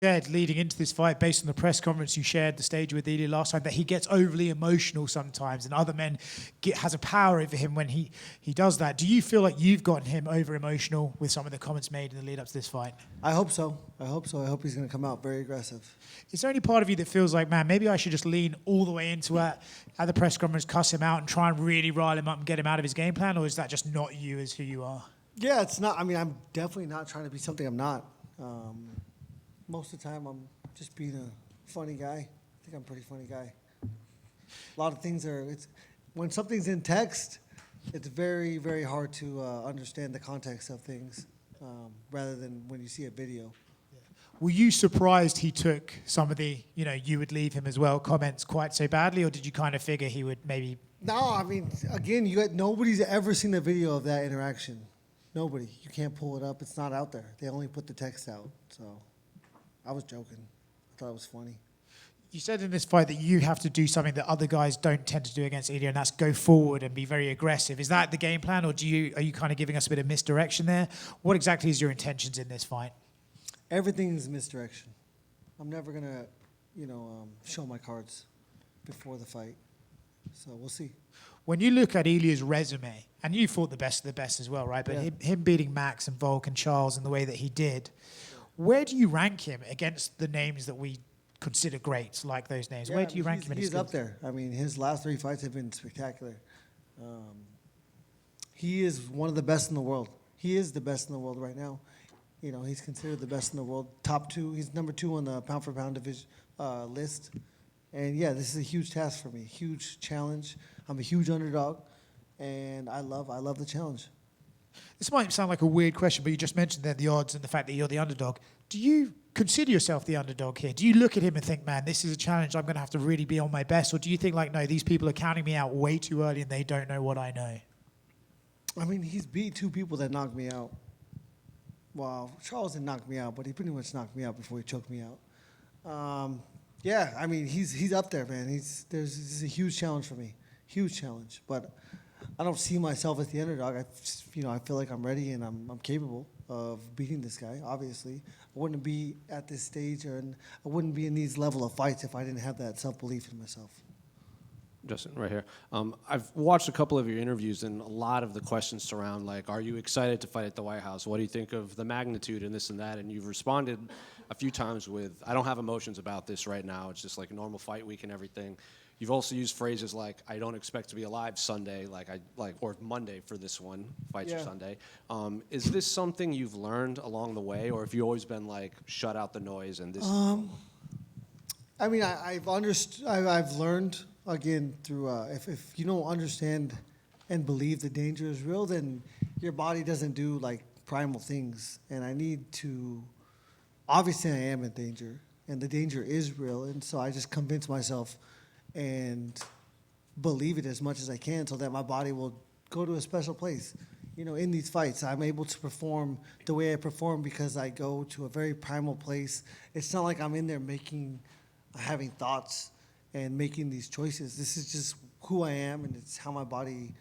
Shared leading into this fight, based on the press conference you shared the stage with Ilia last time, that he gets overly emotional sometimes, and other men has a power over him when he does that. Do you feel like you've gotten him over emotional with some of the comments made in the lead up to this fight? I hope so. I hope so. I hope he's going to come out very aggressive. Is there any part of you that feels like, man, maybe I should just lean all the way into it at the press conference, cuss him out, and try and really rile him up and get him out of his game plan, or is that just not you as who you are? Yeah, it's not. I mean, I'm definitely not trying to be something I'm not. Most of the time, I'm just being a funny guy. I think I'm a pretty funny guy. A lot of things when something's in text, it's very, very hard to understand the context of things rather than when you see a video. Were you surprised he took some of the, you would leave him as well comments quite so badly, or did you kind of figure he would maybe? No, I mean, again, nobody's ever seen a video of that interaction. Nobody. You can't pull it up. It's not out there. They only put the text out, so. I was joking. I thought it was funny. You said in this fight that you have to do something that other guys don't tend to do against Ilia, and that's go forward and be very aggressive. Is that the game plan, or are you kind of giving us a bit of misdirection there? What exactly is your intentions in this fight? Everything's misdirection. I'm never gonna, show my cards before the fight. So we'll see. When you look at Ilia's resume, and you fought the best of the best as well, right? But yeah. him beating Max and Volk and Charles in the way that he did. Where do you rank him against the names that we consider great, like those names? Yeah, Where do you rank him in his skills? He's up there. I mean, his last 3 fights have been spectacular. He is one of the best in the world. He is the best in the world right now. He's considered the best in the world. Top 2. He's number 2 on the pound-for-pound division list. And, yeah, this is a huge task for me, huge challenge. I'm a huge underdog, and I love the challenge. This might sound like a weird question, but you just mentioned there the odds and the fact that you're the underdog. Do you consider yourself the underdog here? Do you look at him and think, man, this is a challenge, I'm going to have to really be on my best? Or do you think, like, no, these people are counting me out way too early and they don't know what I know? I mean, he's beat 2 people that knocked me out. Well, Charles didn't knock me out, but he pretty much knocked me out before he choked me out. Yeah, I mean, he's up there, man. This is a huge challenge for me, huge challenge. But I don't see myself as the underdog. I feel like I'm ready and I'm capable of beating this guy. Obviously, I wouldn't be at this stage, and I wouldn't be in these level of fights if I didn't have that self-belief in myself. Justin, right here. I've watched a couple of your interviews, and a lot of the questions surround, like, are you excited to fight at the White House? What do you think of the magnitude and this and that? And you've responded a few times with, I don't have emotions about this right now. It's just like a normal fight week and everything. You've also used phrases like, I don't expect to be alive Sunday, or Monday for this one, fights are Sunday. Is this something you've learned along the way, or have you always been like, shut out the noise and this? I mean, I've learned, again, through, if you don't understand and believe the danger is real, then your body doesn't do like primal things. And I need to, obviously I am in danger, and the danger is real, and so I just convince myself and believe it as much as I can so that my body will go to a special place. In these fights, I'm able to perform the way I perform because I go to a very primal place. It's not like I'm in there having thoughts and making these choices. This is just who I am, and it's how my body,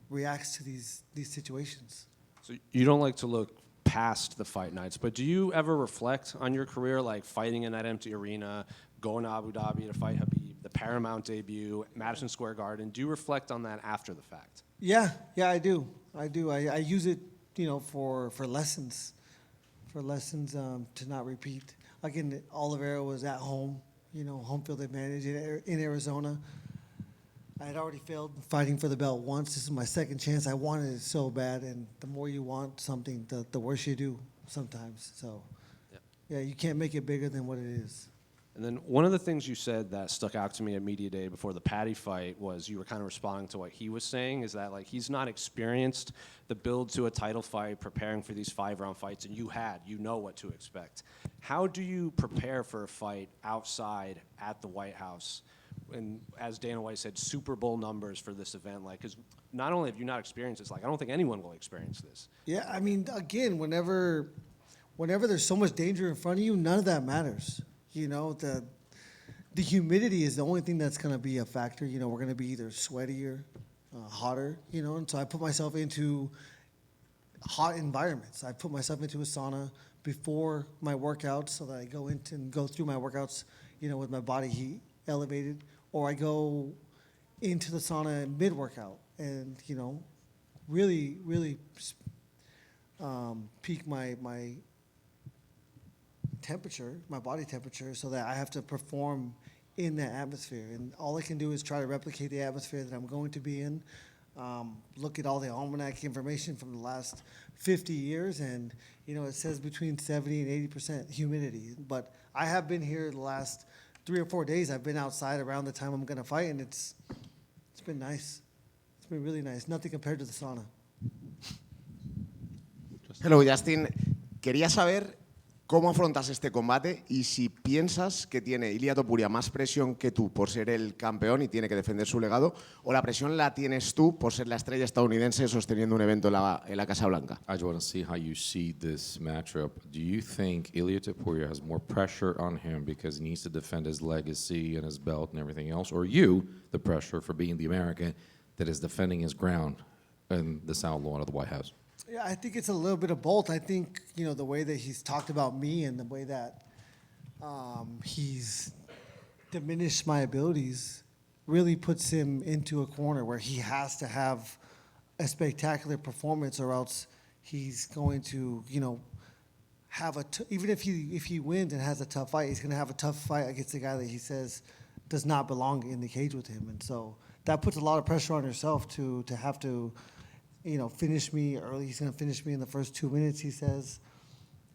reacts to these situations. So you don't like to look past the fight nights, but do you ever reflect on your career, like fighting in that empty arena, going to Abu Dhabi to fight Habib, the Paramount debut, Madison Square Garden? Do you reflect on that after the fact? Yeah, I do. I use it, for lessons, to not repeat. Again, Oliveira was at home, home field advantage in Arizona. I had already failed fighting for the belt once. This is my second chance. I wanted it so bad, and the more you want something, the worse you do sometimes. So, yeah, you can't make it bigger than what it is. And then one of the things you said that stuck out to me at Media Day before the Patty fight was you were kind of responding to what he was saying, is that like he's not experienced the build to a title fight, preparing for these 5-round fights, and you know what to expect. How do you prepare for a fight outside at the White House? And as Dana White said, Super Bowl numbers for this event, like, because not only have you not experienced this, like I don't think anyone will experience this. Yeah, I mean, again, whenever there's so much danger in front of you, none of that matters. The humidity is the only thing that's going to be a factor. We're going to be either sweatier, hotter, and so I put myself into hot environments. I put myself into a sauna, before my workouts so that I go into and go through my workouts, with my body heat elevated, or I go into the sauna mid-workout and, really, really peak my temperature, my body temperature, so that I have to perform in that atmosphere. And all I can do is try to replicate the atmosphere that I'm going to be in. Look at all the almanac information from the last 50 years, and it says between 70 and 80% humidity. But I have been here the last 3 or 4 days. I've been outside around the time I'm going to fight, and it's been nice. It's been really nice. Nothing compared to the sauna. Hello, Justin. Quería saber cómo afrontas este combate y si piensas que tiene Ilia Topuria más presión que tú por ser el campeón y tiene que defender su legado, o la presión la tienes tú por ser la estrella estadounidense sosteniendo un evento en la Casa Blanca. I just want to see how you see this matchup. Do you think Ilia Topuria has more pressure on him because he needs to defend his legacy and his belt and everything else, or you, the pressure for being the American that is defending his ground in the South Lawn of the White House? Yeah, I think it's a little bit of both. I think, the way that he's talked about me and the way that he's diminished my abilities really puts him into a corner where he has to have a spectacular performance, or else he's going to, have even if he wins and has a tough fight, he's going to have a tough fight against the guy that he says does not belong in the cage with him. And so that puts a lot of pressure on yourself to have to finish me early. He's going to finish me in the first 2 minutes, he says.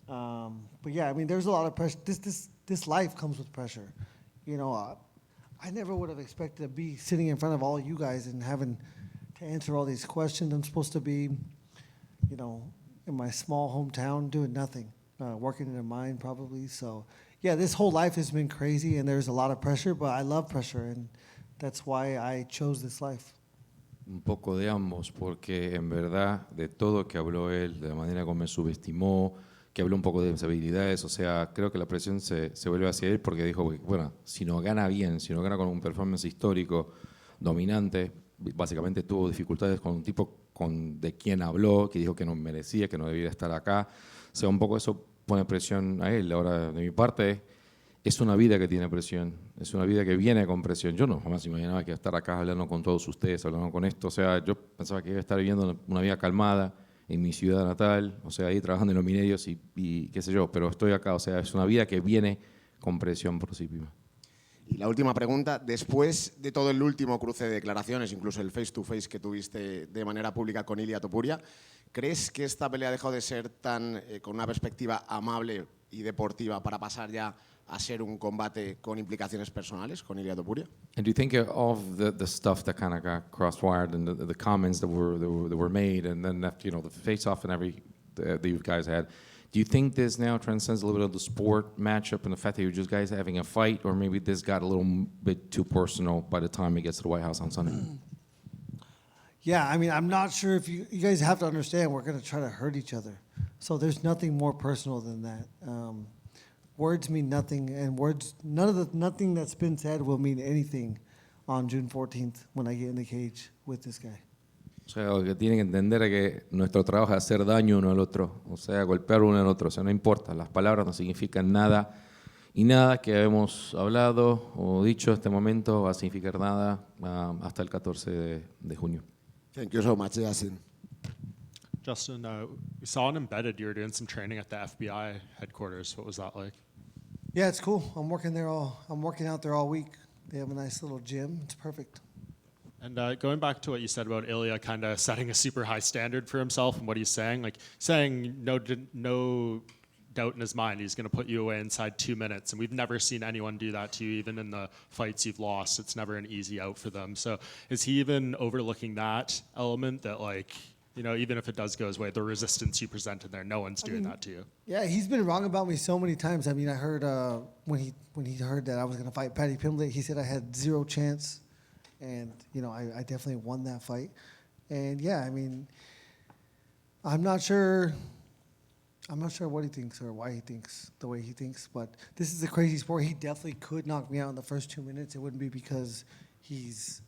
But yeah, there's a lot of pressure. This life comes with pressure. I never would have expected to be sitting in front of all you guys and having to answer all these questions. I'm supposed to be, in my small hometown doing nothing, working in a mine probably. So yeah, this whole life has been crazy, and there's a lot of pressure, but I love pressure, and that's why I chose this life. Un poco de ambos, porque en verdad de todo que habló él, de la manera como me subestimó, que habló un poco de mis habilidades, o sea, creo que la presión se vuelve hacia él porque dijo, bueno, si no gana bien, si no gana con un performance histórico dominante, básicamente tuvo dificultades con un tipo de quien habló, que dijo que no merecía, que no debía estar acá, o sea, un poco eso pone presión a él. Ahora, de mi parte, es una vida que tiene presión, es una vida que viene con presión. Yo no jamás imaginaba que iba a estar acá hablando con todos ustedes, hablando con esto. O sea, yo pensaba que iba a estar viviendo una vida calmada en mi ciudad natal, o sea, ahí trabajando en los minerios y qué sé yo, pero estoy acá. O sea, es una vida que viene con presión por sí misma. Y la última pregunta, después de todo el último cruce de declaraciones, incluso el face-to-face que tuviste de manera pública con Ilia Topuria, ¿crees que esta pelea ha dejado de ser tan con una perspectiva amable y deportiva para pasar ya a ser un combate con implicaciones personales con Ilia Topuria? And do you think of the stuff that kind of got cross-wired and the comments that were made, and then after, the face-off and that you guys had, do you think this now transcends a little bit of the sport matchup and the fact that you're just guys having a fight, or maybe this got a little bit too personal by the time it gets to the White House on Sunday? Yeah, I'm not sure if you guys have to understand we're going to try to hurt each other. So there's nothing more personal than that. Words mean nothing, and nothing that's been said will mean anything on June 14th when I get in the cage with this guy. O sea, lo que tienen que entender es que nuestro trabajo es hacer daño uno al otro, o sea, golpear uno al otro, o sea, no importa, las palabras no significan nada, y nada que hemos hablado o dicho en este momento va a significar nada hasta el 14 de junio. Thank you so much, Justin. Justin, we saw an embedded. You were doing some training at the FBI headquarters. What was that like? Yeah, it's cool. I'm working out there all week. They have a nice little gym. It's perfect. And going back to what you said about Ilia kind of setting a super high standard for himself and what he's saying, like saying no doubt in his mind he's going to put you away inside 2 minutes. And we've never seen anyone do that to you, even in the fights you've lost. It's never an easy out for them. So is he even overlooking that element that, like, even if it does go his way, the resistance you presented there, no one's doing that to you? Yeah, he's been wrong about me so many times. I heard when he heard that I was going to fight Paddy Pimblett, he said I had zero chance. And, I definitely won that fight. And, yeah, I'm not sure what he thinks or why he thinks the way he thinks. But this is a crazy sport. He definitely could knock me out in the first 2 minutes. It wouldn't be because he's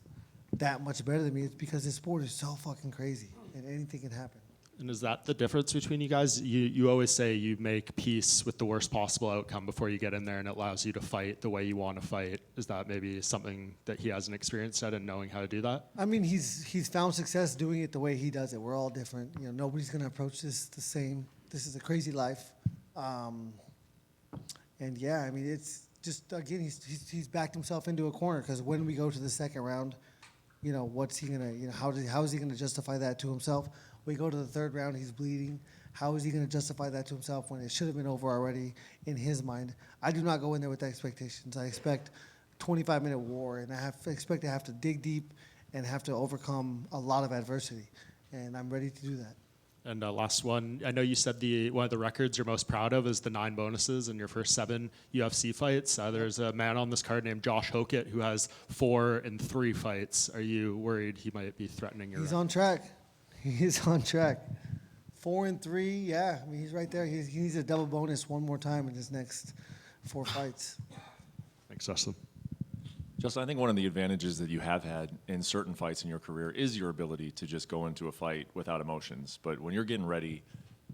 that much better than me. It's because this sport is so fucking crazy, and anything can happen. And is that the difference between you guys? You always say you make peace with the worst possible outcome before you get in there, and it allows you to fight the way you want to fight. Is that maybe something that he hasn't experienced yet in knowing how to do that? I mean, he's found success doing it the way he does it. We're all different. You know, nobody's gonna approach this the same. This is a crazy life, and yeah, I mean, it's just again, he's backed himself into a corner because when we go to the second round, you know, what's he gonna, you know, how is he gonna justify that to himself? We go to the third round, he's bleeding. How is he going to justify that to himself when it should have been over already in his mind? I do not go in there with expectations. I expect 25-minute war, and I expect to have to dig deep and have to overcome a lot of adversity, and I'm ready to do that. And last one, I know you said one of the records you're most proud of is the 9 bonuses in your first 7 UFC fights. There's a man on this card named Josh Hokett who has 4 in 3 fights. Are you worried he might be threatening your He's on track. He's on track. 4 and 3, yeah. I mean, he's right there. He needs a double bonus one more time in his next 4 fights. Thanks, Justin. Justin, I think one of the advantages that you have had in certain fights in your career is your ability to just go into a fight without emotions. But when you're getting ready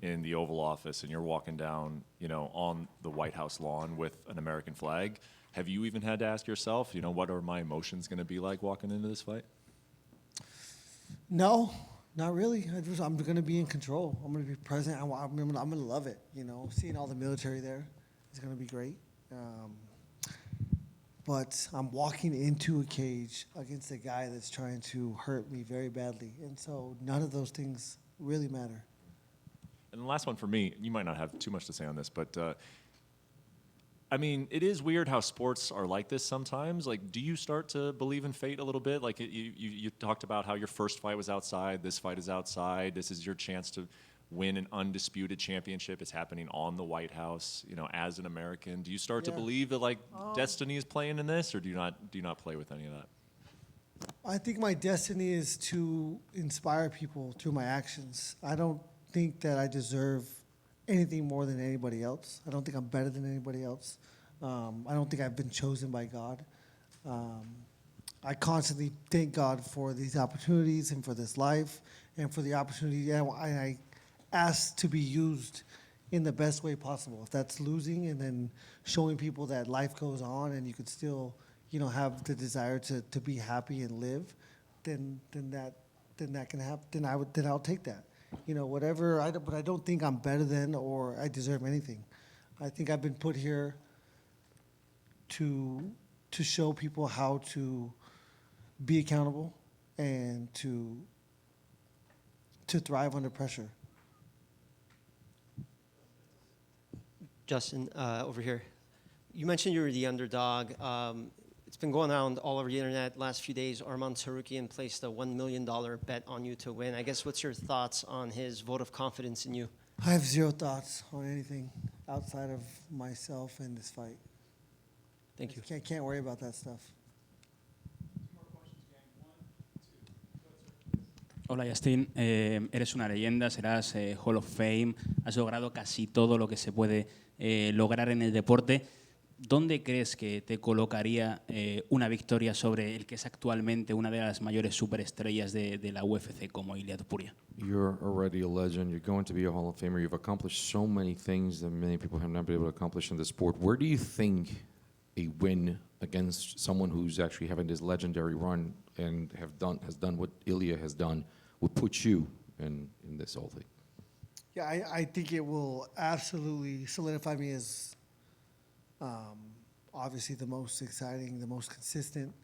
in the Oval Office and you're walking down, you know, on the White House lawn with an American flag, have you even had to ask yourself, you know, what are my emotions going to be like walking into this fight? No, not really. I'm going to be in control. I'm going to be present. I'm going to love it. You know, seeing all the military there is going to be great. But I'm walking into a cage against a guy that's trying to hurt me very badly. And so none of those things really matter. And the last one for me, you might not have too much to say on this, but I mean, it is weird how sports are like this sometimes. Like, do you start to believe in fate a little bit? Like, you talked about how your first fight was outside, this fight is outside, this is your chance to win an undisputed championship. It's happening on the White House, you know, as an American. Do you start to believe that, like, destiny is playing in this, or do you not play with any of that? I think my destiny is to inspire people through my actions. I don't think that I deserve anything more than anybody else. I don't think I'm better than anybody else. I don't think I've been chosen by God. I constantly thank God for these opportunities and for this life and for the opportunity. I ask to be used in the best way possible. If that's losing and then showing people that life goes on and you could still, you know, have the desire to be happy and live, then that can happen. Then I'll take that. You know, whatever. But I don't think I'm better than or I deserve anything. I think I've been put here to show people how to be accountable and to thrive under pressure. Justin, over here. You mentioned you were the underdog. It's been going around all over the internet last few days. Arman Tsarukyan placed a $1 million bet on you to win. I guess what's your thoughts on his vote of confidence in you? I have zero thoughts on anything outside of myself and this fight. Thank you. Can't worry about that stuff. Hola Justin, eres una leyenda, serás Hall of Fame, has logrado casi todo lo que se puede lograr en el deporte. ¿Dónde crees que te colocaría una victoria sobre el que es actualmente una de las mayores superestrellas de la UFC como Ilia Topuria? You're already a legend. You're going to be a Hall of Famer. You've accomplished so many things that many people have not been able to accomplish in the sport. Where do you think a win against someone who's actually having this legendary run and has done what Ilia has done would put you in this whole thing? Yeah, I think it will absolutely solidify me as obviously the most exciting, the most consistent,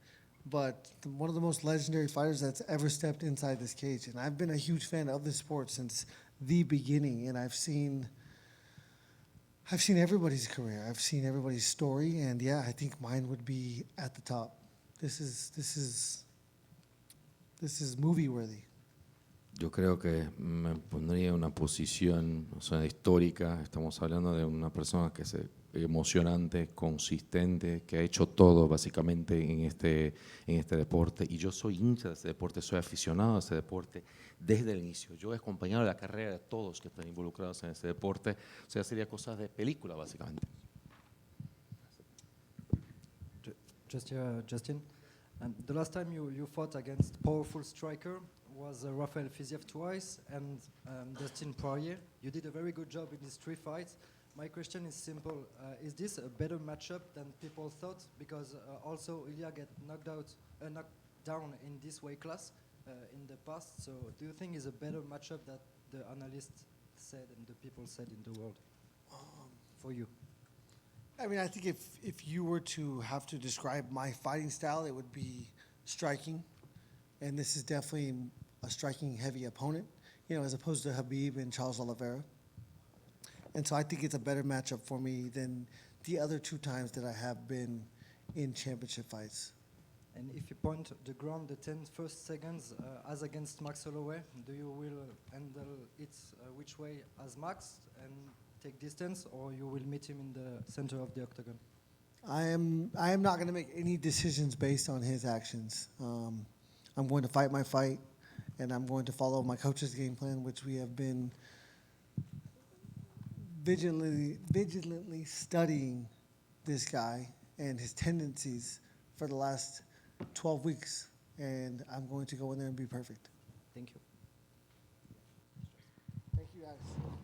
but one of the most legendary fighters that's ever stepped inside this cage. And I've been a huge fan of this sport since the beginning, and I've seen everybody's career. I've seen everybody's story, and yeah, I think mine would be at the top. This is movie worthy. Yo creo que me pondría en una posición, o sea, histórica. Estamos hablando de una persona que es emocionante, consistente, que ha hecho todo básicamente en este deporte. Y yo soy hincha de este deporte, soy aficionado a este deporte desde el inicio. Yo he acompañado la carrera de todos que están involucrados en este deporte. O sea, sería cosas de película básicamente. Justin, and the last time you fought against powerful striker was Rafael Fiziev twice and Dustin Poirier. You did a very good job in these 3 fights. My question is simple. Is this a better matchup than people thought? Because also Ilia get knocked down in this weight class in the past. So do you think it's a better matchup that the analysts said and the people said in the world for you? I mean, I think if you were to have to describe my fighting style, it would be striking. And this is definitely a striking heavy opponent, you know, as opposed to Habib and Charles Oliveira. And so I think it's a better matchup for me than the other 2 times that I have been in championship fights. And if you point the ground, the 10 first seconds, as against Max Holloway, do you will handle it which way as Max and take distance, or you will meet him in the center of the octagon? I am not going to make any decisions based on his actions. I'm going to fight my fight, and I'm going to follow my coach's game plan, which we have been vigilantly studying this guy and his tendencies for the last 12 weeks. And I'm going to go in there and be perfect. Thank you. Thank you, guys.